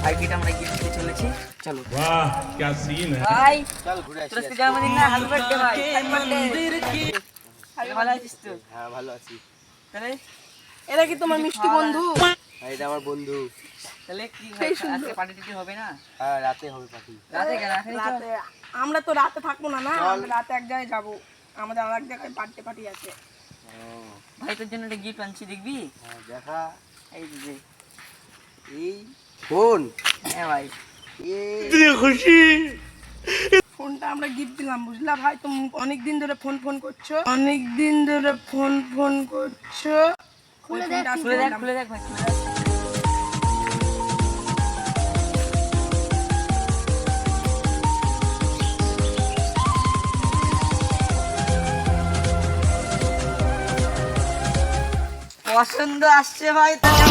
ভাইকে আমরা গিফট দিতে চলেছি। চলো वाह क्या सीन है। ভাই চল ঘুরে আসি। তোর আজকে জন্মদিন না, হ্যাপি বার্থডে ভাই। ভাই ভালো আছিস তো? হ্যাঁ ভালো আছি। তাহলে এরা কি তোমার মিষ্টি বন্ধু? হ্যাঁ এটা আমার বন্ধু। তাহলে কি ভাই আজকে পার্টি টাটি হবে না? হ্যাঁ রাতে হবে পার্টি। রাতে কেন? এখনই চল। রাতে আমরা তো রাতে থাকবো না, আমরা রাতে এক জায়গায় যাবো, আমাদের আর এক জায়গায় পার্টি আছে। ভাই তোর জন্য একটা গিফট আনছি, দেখবি? হ্যাঁ দেখা। এই যে এই ফোন। হ্যাঁ ভাই ফোনটা আমরা গিফট দিলাম, বুঝলা ভাই? তুমি অনেক দিন ধরে ফোন করছো, অনেক দিন ধরে ফোন করছো। খুলে দেখ ভাই, খুলে দেখ। পছন্দ আসছে ভাই, তাহলে